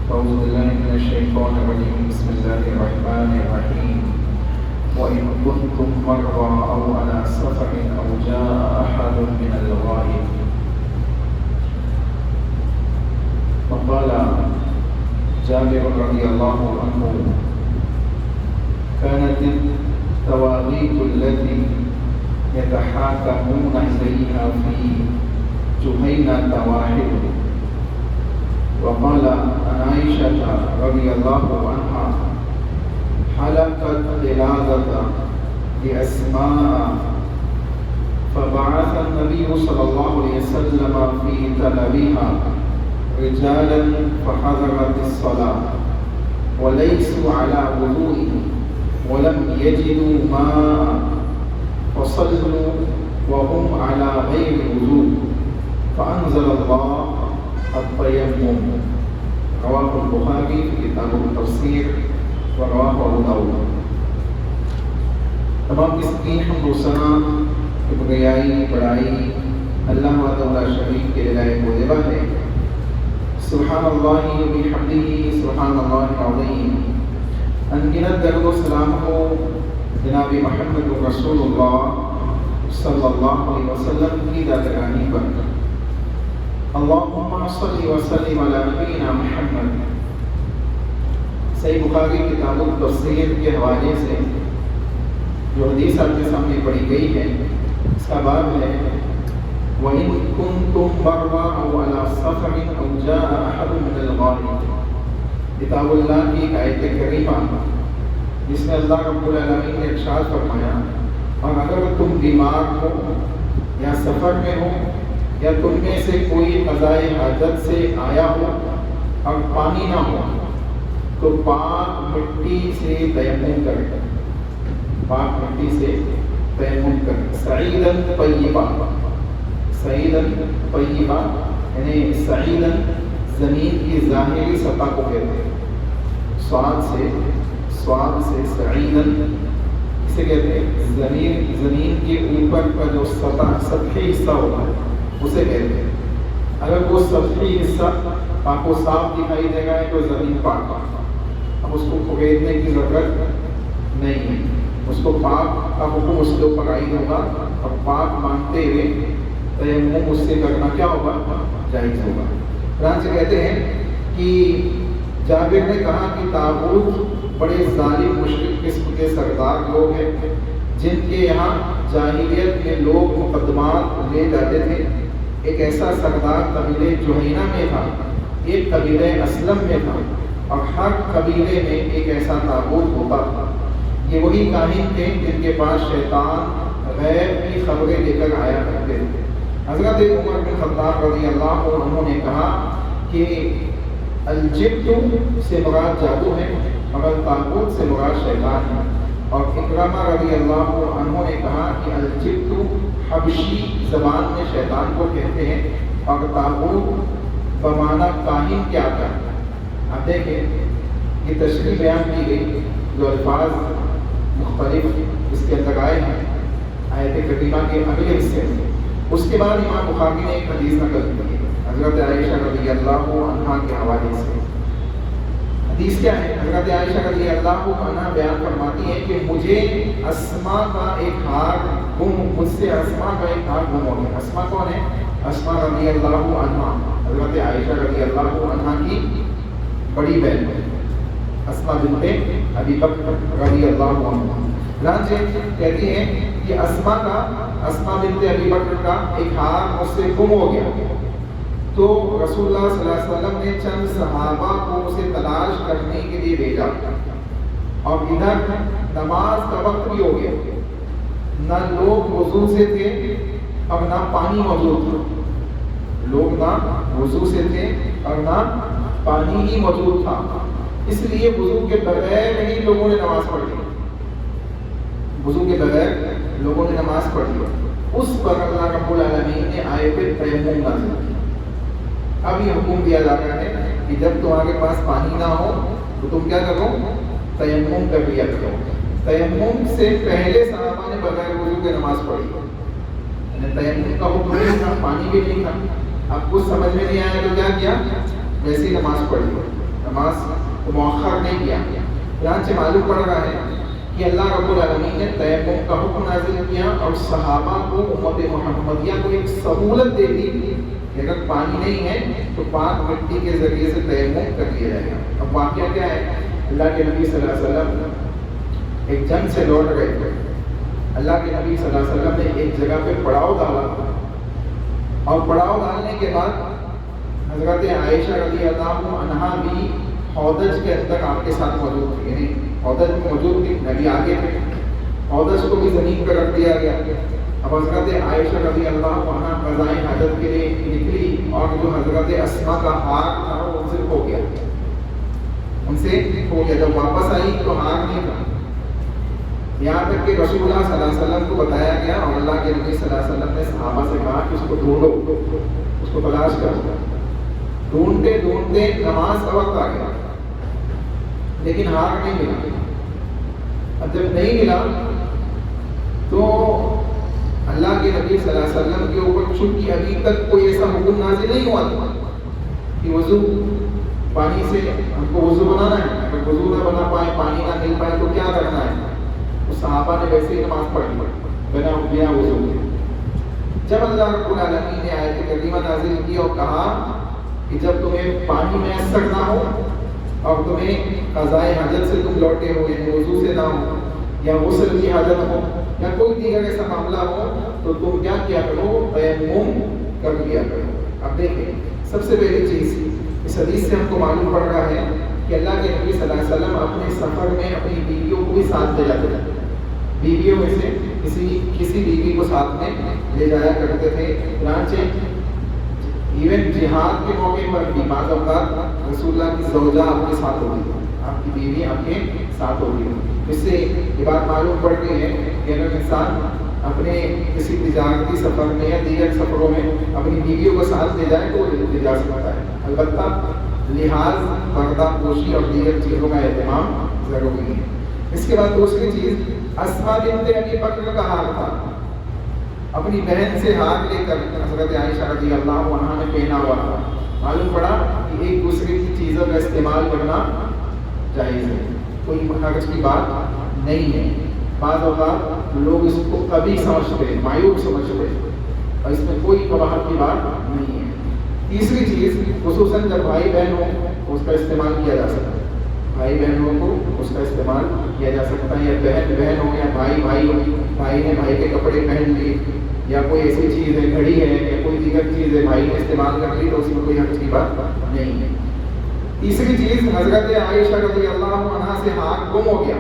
أعوذ بالله من الشيطان الرجيم بسم الله الرحمن الرحيم وإن كنتم مرضى أو على سفر أو جاء أحد من الغائب وقال جابر رضي الله عنه كانت التواغيت التي يتحاكمون إليها في جهينة واحد. وقال عن عائشة رضي الله عنها حلقت قلادة لأسماء فبعث النبي صلى الله عليه وسلم في طلبها رجالا فحضرت الصلاة وليسوا على وضوء ولم يجدوا ماء فصلوا وهم على غير وضوء فأنزل الله التيمم. رواه البخاري في کتاب التفسیر ورواه ابو داؤد. تمام قسم کی حمد و ثنا کبریائی بڑائی اللہ وحدہ لا شریک کے لائق و زیبا ہے. سبحان اللہ وبحمدہ سبحان اللہ العظیم. انگنت درود و سلام ہو جناب محمد رسول اللہ صلی اللہ علیہ وسلم کی دادگانی پر. اللہم صلی وسلم علی نبینا محمد. صحیح بخاری کتاب التفسیر کے حوالے سے جو حدیث آپ کے سامنے پڑھی گئی ہے اس کا باب ہے وَإِن كُنتُم مَّرْضَىٰ أَوْ عَلَىٰ سَفَرٍ أَوْ جَاءَ أَحَدٌ مِّنَ الْغَائِبِ. کتاب اللہ کی آیت کریمہ جس میں اللہ رب العالمین نے ارشاد فرمایا اور اگر تم بیمار ہو یا سفر میں ہو یا تم میں سے کوئی قضائے حاجت سے آیا ہو اور پانی نہ ہو تو پاک مٹی سے تیمم کرے. پاک مٹی سے تیمم کرے. سعیداً طیبا. سعیداً طیبا یعنی سعیداً زمین کی ظاہری سطح کو کہتے ہیں. سواد سے سعیداً اسے کہتے ہیں زمین کے اوپر کا جو سطحی حصہ ہوتا ہے اسے کہتے ہیں. اگر وہ سطحی حصہ پاک و صاف دکھائی دے گا تو زمین پاک. اب اس کو کھودنے کی ضرورت نہیں ہے. اس کو پاک کا حکم اس کے اوپر عائد ہوگا اور پاک مانتے ہوئے تیمم اس سے کرنا کیا ہوگا؟ جائز ہوگا. چنانچہ کہتے ہیں کہ جابر نے کہا کہ تاغوت بڑے ظالم مشرک قسم کے سردار لوگ ہیں جن کے یہاں جاہلیت میں لوگ مقدمات لے جاتے تھے. ایک ایسا سردار قبیلے جوہینہ میں تھا, ایک قبیلے اسلم میں تھا اور ہر قبیلے میں ایک ایسا تاغوت ہوتا تھا. یہ وہی کاہن تھے جن کے پاس شیطان غیب کی خبریں لے کر آیا کرتے تھے. حضرت عمر بن خطاب رضی اللہ عنہ نے کہا کہ الجبت سے مراد جادو ہے مگر تاغوت سے مراد شیطان ہے. اور اکرمہ رضی اللہ عنہ نے کہا کہ الجبت حبشی زبان میں شیطان کو کہتے ہیں اور تاغوت بمعنی کاہن کیا آتا ہے. آپ دیکھیں یہ تشریح بیان کی گئی جو الفاظ مختلف اس کے اندر آئے ہیں آیت کریمہ کے اگلے حصے میں. اس کے بعد امام بخاری نے ایک حدیث نقل کی ہے حضرت عائشہ رضی اللہ عنہا کے حوالے سے. حدیث کیا ہے؟ حضرت عائشہ رضی اللہ عنہا بیان فرماتی ہے کہ مجھے اسماء کا ایک ہار گم ہو گیا. اسماء کون ہے؟ اسماء رضی اللہ عنہا حضرت عائشہ رضی اللہ عنہا کی بڑی بہن اسماء بنت ابی بکر رضی اللہ عنہا. چنانچہ کہتی ہیں کہ اسماء بنت ابی بکر کا ایک ہار مجھ سے گم ہو گیا تو رسول اللہ صلی اللہ علیہ وسلم نے چند صحابہ کو اسے تلاش کرنے کے لیے بھیجا اور ادھر نماز کا وقت بھی ہو گیا. نہ لوگ وضو سے تھے اور نہ پانی موجود تھا. لوگ نہ وضو سے تھے اور نہ پانی ہی موجود تھا. اس لیے وضو کے بغیر ہی لوگوں نے نماز پڑھ لی. وضو کے بغیر لوگوں نے نماز پڑھ لی. اس پر اللہ رب العالمین نے آیت تیمم نازل کی. اب یہ حکم دیا جا رہا ہے کہ جب تمہارے پاس پانی نہ ہو تو تم کیا کرو؟ تیمم کر لیا کرو. تیمم سے پہلے صحابہ نے بغیر وضو کے نماز پڑھی. تیمم کا حکم نہیں تھا, پانی بھی نہیں تھا. اب کچھ سمجھ میں نہیں آیا تو کیا کیا؟ ویسی نماز پڑھی. نماز کو مؤخر نہیں کیا. چنانچہ معلوم پڑ رہا ہے کہ اللہ رب العالمین نے تیمم کا حکم نازل کیا اور صحابہ کو امت محمدیہ کو ایک سہولت دے دی کہ اگر پانی نہیں ہے تو پاک مٹی کے ذریعے سے تیمم کر لیا جائے گا. اب واقعہ کیا ہے؟ اللہ کے نبی صلی اللہ علیہ وسلم ایک جنگ سے لوٹ گئے تھے. اللہ کے نبی صلی اللہ علیہ وسلم نے ایک جگہ پہ پڑاؤ ڈالا اور پڑاؤ ڈالنے کے بعد حضرت عائشہ رضی اللہ عنہا بھی حوض کے اندر آپ کے ساتھ موجود تھی. یعنی حوض میں موجود تھی، نبی آگے تھے. حوض کو بھی زمین پہ رکھ دیا گیا. اب حضرت عائشہ رضی اللہ عنہا قضاء حاجت کے لیے نکلی اور جو حضرت اسما کا ہار تھا وہ ان سے کھو گیا. جب واپس آئی تو ہار نہیں تھا. یہاں تک کہ رسول اللہ صلی اللہ علیہ وسلم کو بتایا گیا اور اللہ کے نبی صلی اللہ علیہ وسلم نے صحابہ سے کہا کہ اس کو ڈھونڈو، اس کو تلاش کرو. ڈھونڈتے ڈھونڈتے نماز کا وقت آ گیا لیکن ہار نہیں ملا. اب جب نہیں ملا تو اللہ کے نبی صلی اللہ علیہ وسلم کے اوپر چونکہ ابھی تک کوئی ایسا حکم نازل نہیں ہوا تھا کہ وضو پانی سے ہم کو وضو بنانا ہے. اگر وضو نہ بنا پائے، پانی نہ مل پائے تو کیا کرنا ہے؟ تو صحابہ نے ویسے ہی نماز پڑھی بنا وضو کے. جب اللہ رب العالمین نے آیت کریمہ نازل کی اور کہا کہ جب تمہیں پانی میسر نہ ہو اور تمہیں قضاء حاجت سے تم لوٹے ہو، یعنی وضو سے نہ ہو یا غسل کی حاجت ہو یا کوئی دیگر ایسا معاملہ ہو تو تم کیا کیا کرو؟ تیمم کر لیا کرو. اب دیکھیں، سب سے پہلی چیز اس حدیث سے ہم کو معلوم پڑ رہا ہے کہ اللہ کے نبی صلی اللہ علیہ وسلم اپنے سفر میں اپنی بیویوں کو بھی ساتھ لے جاتے تھے. بیویوں میں سے کسی بیوی کو ساتھ میں لے جایا کرتے تھے. چنانچہ ایون جہاد کے موقع پر بھی بعض اوقات رسول اللہ کی زوجہ آپ کے ساتھ ہوگی، آپ کی بیوی آپ کے ساتھ ہوگی. اس سے یہ بات معلوم پڑ گئی ہے کہ اگر انسان اپنے کسی تجارتی سفر میں یا دیگر سفروں میں اپنی بیویوں کو ساتھ لے جائے تو وہ لے جا سکتا ہے. البتہ لحاظ، پردہ پوشی اور دیگر چیزوں کا اہتمام ضروری ہے. اس کے بعد دوسری چیز، اسما بنت ابی بکر کا ہار تھا. اپنی بہن سے ہار لے کر حضرت عائشہ رضی اللہ عنہا نے پہنا ہوا تھا. معلوم پڑا کہ ایک دوسرے کی چیزوں کا استعمال کرنا جائز ہے، کوئی حرج کی بات نہیں ہے. بعض اوقات لوگ اس کو کبھی سمجھتے ہیں، معیوب سمجھتے ہیں، اور اس میں کوئی قباحت کی بات نہیں ہے. تیسری چیز، خصوصاً جب بھائی بہن ہو اس کا استعمال کیا جا سکتا ہے. بھائی بہنوں کو اس کا استعمال کیا جا سکتا ہے، یا بہن بہن ہو یا بھائی بھائی ہو، بھائی نے بھائی کے کپڑے پہن لیے یا کوئی ایسی چیز ہے، گھڑی ہے یا کوئی دیگر چیز ہے، بھائی نے استعمال کر لی تو اس میں کوئی حرج کی بات نہیں ہے. تیسری چیز، حضرت عائشہ رضی اللہ عنہا سے ہاتھ گم ہو گیا.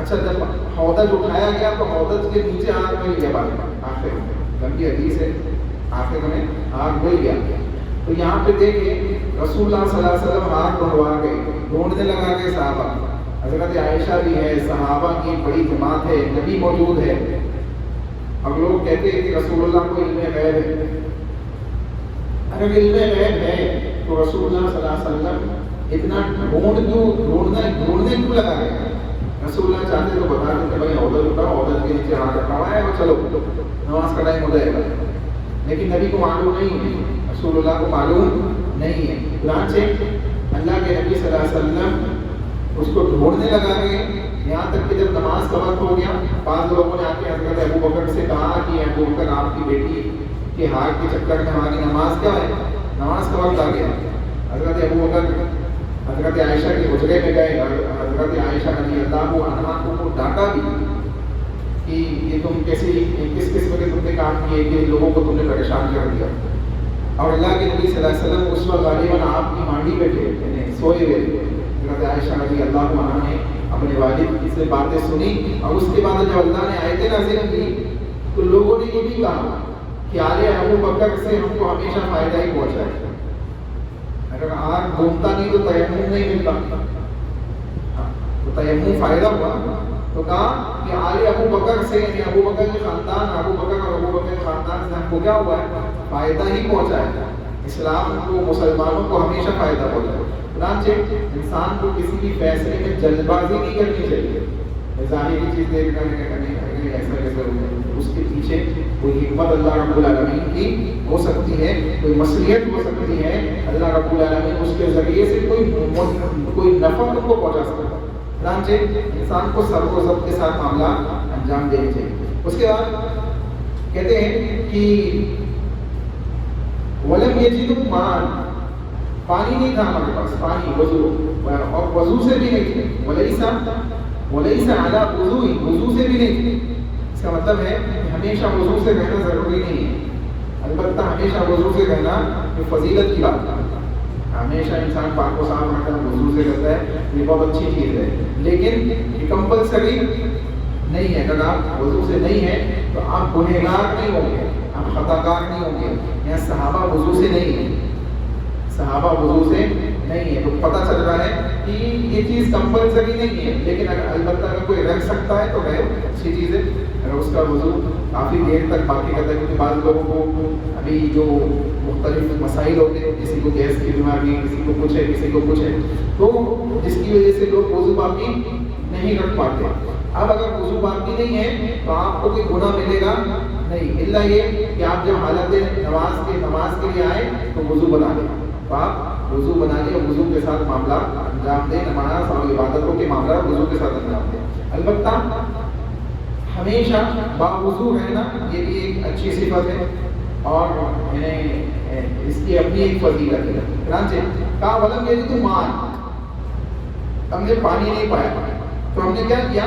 اچھا، جب حوض اٹھایا گیا تو حوض کے نیچے ہاتھ مل گیا. آخر میں لمبی حدیث ہے، آخر میں ہاتھ مل گیا. تو یہاں پہ دیکھیں رسول اللہ صلی اللہ علیہ وسلم ہاتھ ڈھونڈوا گئے، ڈھونڈنے لگا کے صحابہ. حضرت عائشہ بھی ہے، صحابہ کی بڑی جماعت ہے، نبی موجود ہے. اب لوگ کہتے ہیں کہ رسول اللہ کو علم غیب ہے. اگر علم غیب ہے تو رسول اللہ صلی اللہ علیہ وسلم اتنا ڈھونڈنے کیوں لگا گئے؟ رسول اللہ چاہتے تو بتا دیتے بھائی عہدہ اٹھاؤ، عہدہ کے نیچے ہاتھ رکھا ہوا ہے اور چلو نماز کا ٹائم ہو جائے گا. لیکن نبی کو معلوم نہیں ہے، رسول اللہ کو معلوم نہیں ہے. چنانچہ اللہ کے نبی صلی اللہ علیہ وسلم اس کو ڈھونڈنے لگا گئے، یہاں تک کہ جب نماز کا وقت ہو گیا بعض لوگوں نے آ کے حضرت ابو بکر سے کہا کہ ابو بکر آپ کی بیٹی کے ہاتھ کے چکر میں ہماری نماز کیا ہے؟ نماز کا وقت آ گیا. حضرت ابو بکر حضرت عائشہ کے حجرے میں گئے، حضرت عائشہ رضی اللہ عنہا کو ڈانٹا بھی کہ یہ تم کس قسم کے تم نے کام کیے کہ لوگوں کو تم نے پریشان کر دیا. اور اللہ کے نبی صلی اللہ علیہ وسلم اس وقت غالباً آپ کی مانڈی پہ تھے، سوئے ہوئے تھے. حضرت عائشہ رضی اللہ عنہا نے اپنے والد سے باتیں سنی اور اس کے بعد جب اللہ نے آیتیں نازل کی تو لوگوں نے یہ بھی کہا کہ آل ابو بکر سے ہم کو ہمیشہ فائدہ ہی پہنچا ہے. اگر آگ گھومتا نہیں تو تیمم نہیں ملتا، تو تیمم فائدہ ہوا. تو کہا کہ آل ابو بکر سے، یعنی ابو بکر کے خاندان، ابو بکر اور ابو بکر کے خاندان سے ہم کو کیا ہوا ہے؟ فائدہ ہی پہنچا ہے. اسلام کو، مسلمانوں کو ہمیشہ فائدہ پہنچا ہے. چنانچہ انسان کو کسی بھی فیصلے میں جلد بازی نہیں کرنی چاہیے. ظاہری چیز دیکھ کر کہ ایسا کیسے ہو گیا، اس کے پیچھے کوئی حکمت اللہ رب العالمین کی ہو سکتی ہے، کوئی مصلحت ہو سکتی ہے، اللہ رب العالمین اس کے ذریعے سے کوئی نفع ان کو پہنچا سکتا ہے۔ چنانچہ انسان کو صبر و ضبط کے ساتھ معاملہ انجام دینے چاہیے۔ اس کے بعد کہتے ہیں کہ وَلَمْ يَجِدُوا مَاءً، پانی نہیں تھا ہمارے پاس، پانی وضو، اور وضو سے بھی نہیں تھے، وَلَيْسَ عَلَىٰ وُضُوءٍ، وضو سے بھی نہیں تھے۔ اس کا مطلب ہے کہ ہمیشہ وضو سے رہنا ضروری نہیں ہے، البتہ ہمیشہ وضو سے رہنا یہ فضیلت کی بات ہے، ہمیشہ انسان پاک و صاف رہتا ہے، وضو سے رہتا ہے، یہ بہت اچھی چیز ہے، لیکن یہ کمپلسری نہیں ہے۔ اگر آپ وضو سے نہیں ہیں تو آپ گنہگار نہیں ہوں گے، آپ خطا کار نہیں ہوں گے۔ یہاں صحابہ وضو سے نہیں ہیں، صحابہ وضو سے نہیں ہے، تو پتہ چل رہا ہے کہ یہ چیز کمپلسری نہیں ہے، لیکن البتہ اگر کوئی رکھ سکتا ہے تو رہے، اچھی چیز ہے۔ اگر اس کا وضو کافی دیر تک باقی کرتا ہے، کیونکہ بعض لوگوں کو ابھی جو مختلف مسائل ہوتے ہیں، کسی کو گیس کی بیماری، کسی کو کچھ ہے، کسی کو کچھ ہے، تو جس کی وجہ سے لوگ وضو باقی نہیں رکھ پاتے۔ اب اگر وضو باقی نہیں ہے تو آپ کو کوئی گناہ ملے گا نہیں، الا یہ کہ آپ جب حالت نماز کے لیے آئے تو وضو بنا لیں، تو آپ وضو بنا لیں اور وضو کے ساتھ معاملہ انجام دیں، نماز اور عبادتوں کے معاملہ وضو کے ساتھ انجام دیں۔ البتہ ہمیشہ باوضو رہنا یہ بھی ایک اچھی صفت ہے، اور اس کی اپنی ایک فضیلت ہے۔ چنانچہ کہا وَلَمْ يَجِدُوا مَاءً، ہم نے پانی نہیں پایا تو ہم نے کیا کیا،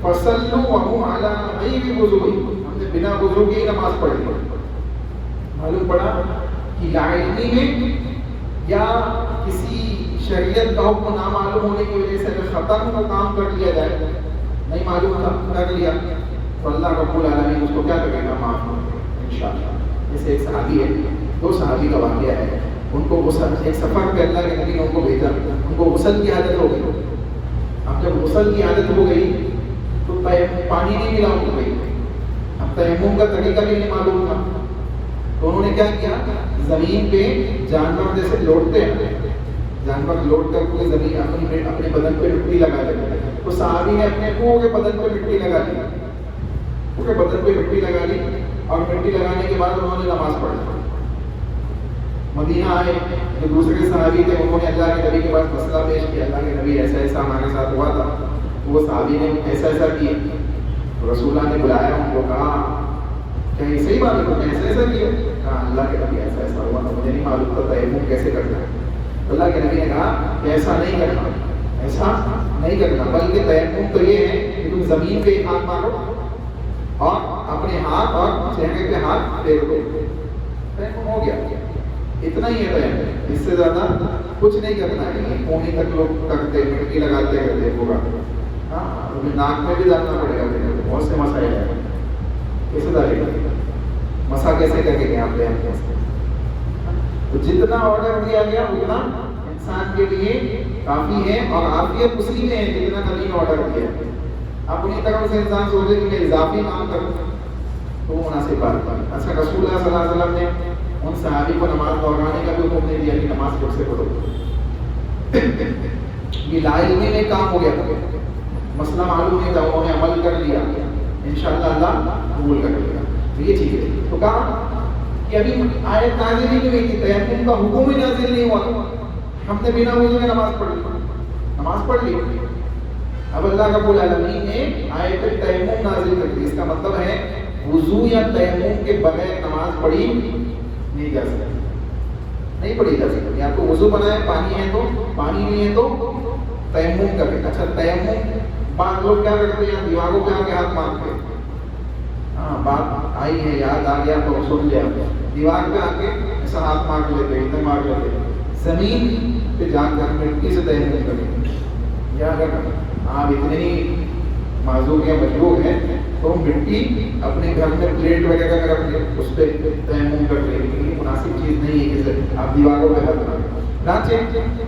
فَصَلُّوا وَهُمْ عَلَىٰ غَيْرِ وُضُوءٍ، ہم نے بنا وضو کے ہی نماز پڑھ لی۔ معلوم پڑا کہ لاعلمی میں یا کسی شریعت کا حکم نہ معلوم ہونے کی وجہ سے اگر خطا کا کام کر لیا جائے، نہیں معلوم تھا کر لیا، تو اللہ رب العالمین اس کو کیا کرے گا، معاف کر دے گا انشاءاللہ۔ جیسے ایک صحابی ہے، دو صحابی کا واقعہ ہے، ان کو غسل، ایک سفر پہ اللہ کے نبی نے ان کو بھیجا، ان کو غسل کی عادت ہو گئی۔ اب جب غسل کی عادت ہو گئی تو پانی نہیں ملا ان کو، اب تیمم کا طریقہ بھی نہیں معلوم تھا، تو انہوں نے کیا کیا، زمین پہ جانور جیسے لوٹتے ہیں، جانور لوٹ کر پورے زمین اپنے بدن پہ مٹی لگا لی، تو صحابی نے اپنے پورے بدن پہ مٹی لگا لی، پورے بدن پہ مٹی لگا لی، اور مٹی لگانے کے بعد انہوں نے نماز پڑھی۔ مدینہ آئے جو دوسرے صحابی تھے، انہوں نے اللہ کے نبی کے پاس مسئلہ پیش کیا، اللہ کے نبی ایسا ایسا ہمارے ساتھ ہوا تھا، وہ صحابی نے ایسا ایسا کیا، تو رسول اللہ نے بلایا ان کو، کہا کہ یہ صحیح بات ہے، ایسا ایسا کیا، کہا اللہ کے نبی ایسا ایسا ہوا تھا، مجھے نہیں معلوم تھا تیمم کیسے کرنا ہے۔ اللہ کے نبی نے کہا کہ ایسا نہیں کرنا، ایسا نہیں کرنا، بلکہ تیمم تو یہ ہے کہ تم زمین پہ ہاتھ مارو اور اپنے ہاتھ اور چہرے پہ ہاتھ پھیر دو، تیمم ہو گیا، اتنا ہی ہے تیمم، اس سے زیادہ کچھ نہیں کرنا ہے۔ پونی تک لوگ کرتے، مٹی لگاتے کرتے پورا، ہاں ناک میں بھی ڈالنا پڑے گا، بہت سے مسائل ہیں، کیسے ڈالے گا، مسا کیسے کر کے آپ لے آتے ہیں۔ تو جتنا آرڈر دیا گیا اتنا انسان کے لیے کافی ہے، اور عافیت اسی میں ہے جتنا نبی نے آرڈر دیا۔ اپنی طرف سے انسان سوچے کہ میں اضافی کام کروں تو مناسب بات ہے۔ اچھا، رسول اللہ صلی اللہ علیہ وسلم نے ان صحابی کو نماز دوہرانے کا بھی حکم نہیں دیا کہ نماز پھر سے پڑھو، یہ لا علمی میں کام ہو گیا تھا، مسئلہ معلوم نہیں تھا، انہوں نے عمل کر لیا، انشاءاللہ اللہ قبول کر لے گا، یہ چیز ہے۔ تو کہا کہ ابھی آیت نازل ہی نہیں ہوئی تھی، تیمم کا حکم ہی نازل نہیں ہوا، ہم نے بنا وضو میں نماز پڑھ لی۔ اب اللہ رب العالمین نے آیت تیمم نازل کر دی، اس کا مطلب ہے وضو یا تیمم کے بغیر نماز پڑھی نہیں جا سکتی، نہیں پڑھی جا سکتی۔ یا تو وضو بنائے، پانی ہے تو، پانی نہیں ہے تو تیمم کرے۔ اچھا، تیمم بعض لوگ کیا کرتے ہیں، دیواروں پہ آ کے ہاتھ مارتے ہیں، ہاں بات آئی ہے، یاد آ گیا تو سن لیا، دیوار پہ آ کے ایسا ہاتھ مار لیتے، ادھر مار لیتے، زمین پہ جا کر مٹی سے تیمم کریں۔ یا اگر آپ اتنے ہی معذور یا مجبور ہیں تو مٹی اپنے گھر میں پلیٹ وغیرہ میں رکھ لیں، اس پہ تیمم کر لیں، لیکن یہ مناسب چیز نہیں ہے کہ آپ دیواروں پہ ہاتھ ماریں۔ چنانچہ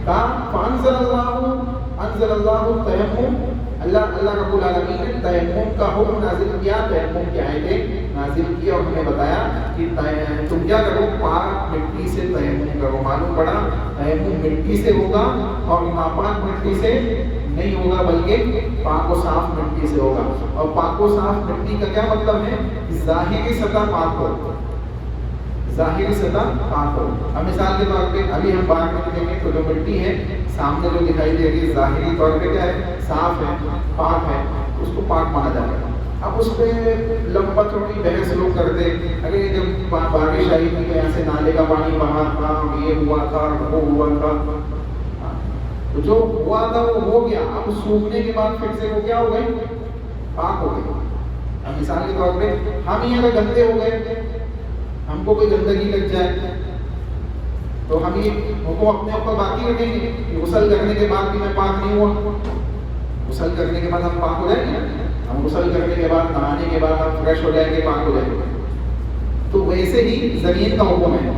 کہا فانزل اللہ التیمم اللہ رب العالمین نے تیمم کا حکم نازل کیا، تیمم کی آیتیں نازل کی اور ہمیں بتایا کہ تم کیا کرو، پاک مٹی سے تیمم کرو۔ معلوم پڑا تیمم مٹی سے ہوگا اور ناپاک مٹی سے نہیں ہوگا، بلکہ پاک و صاف مٹی سے ہوگا۔ اور پاک و صاف مٹی کا کیا مطلب ہے؟ ظاہری سطح پاک ہو، ظاہری سطح پاک ہو۔ اب مثال کے طور پہ ابھی ہم باہر نکلیں گے تو جو مٹی ہے سامنے جو دکھائی دے رہی ہے ظاہری طور پہ کیا ہے؟ صاف ہے، پاک ہے، اس کو پاک مانا جائے گا۔ اب اس پہ لمبا چوڑی بحث لوگ کرتے، اگر یہ جب بارش آئی تھی یہاں سے نالے کا پانی بہا تھا، یہ ہوا تھا، وہ ہوا تھا، تو جو ہوا تھا وہ ہو گیا، اب سوکھنے کے بعد پھر سے وہ کیا ہو گئی؟ پاک ہو گئی۔ اب مثال کے طور پہ ہم ہی اگر گندے ہو گئے، ہم کو کوئی گندگی لگ جائے تو ہم یہ حکم اپنے اوپر باقی رکھیں گے کہ غسل کرنے کے بعد بھی میں پاک نہیں ہوا؟ غسل کرنے کے بعد ہم پاک ہو جائیں گے؟ ہم غسل کرنے کے بعد، نہانے کے بعد ہم فریش ہو جائیں گے، پاک ہو جائیں گے؟ تو ویسے ہی زمین کا حکم ہے،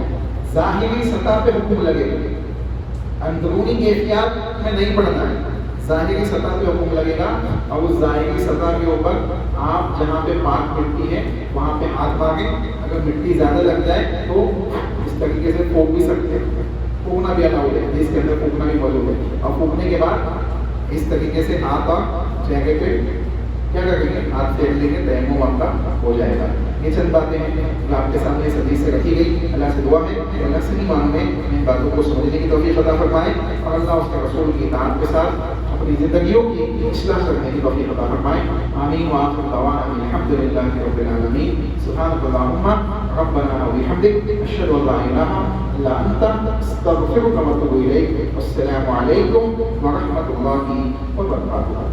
ظاہری سطح پہ حکم لگے گا، اندرونی کیفیات میں نہیں پڑھنا ہے، ظاہری سطح پہ حکم لگے گا۔ اور اس ظاہری سطح کے اوپر آپ جہاں پہ پاک مٹی ہے وہاں پہ ہاتھ مانگیں، اگر مٹی زیادہ لگ جائے تو اس طریقے سے پھونک بھی سکتے ہیں، پھونکنا بھی الاؤڈ ہے، اس کے اندر پھونکنا بھی موجود ہے۔ اور پھونکنے کے بعد اس طریقے سے ہاتھ اور چہرے پہ کیا کریں گے؟ ہاتھ پھیر لیں گے، تیمم آپ کا ہو جائے گا۔ یہ چند باتیں ہیں جو آپ کے سامنے اس حدیث سے رکھی گئی۔ اللہ سے دعا ہے کہ اللہ سے نہیں ماننے ان باتوں کو سمجھنے کی توفیق عطا فرمائے، اور اللہ اس کے رسول کی اطاعت کے ساتھ اپنی زندگیوں کی اصلاح کرنے کی توفیق عطا فرمائے۔ آمین وآخر دعوانا الحمد للہ رب العالمین۔ سبحانک اللہم ربنا وبحمدک، اشہد ان لا الہ الا انت، استغفرک واتوب الیک۔ السلام علیکم ورحمۃ اللہ وبرکاتہ۔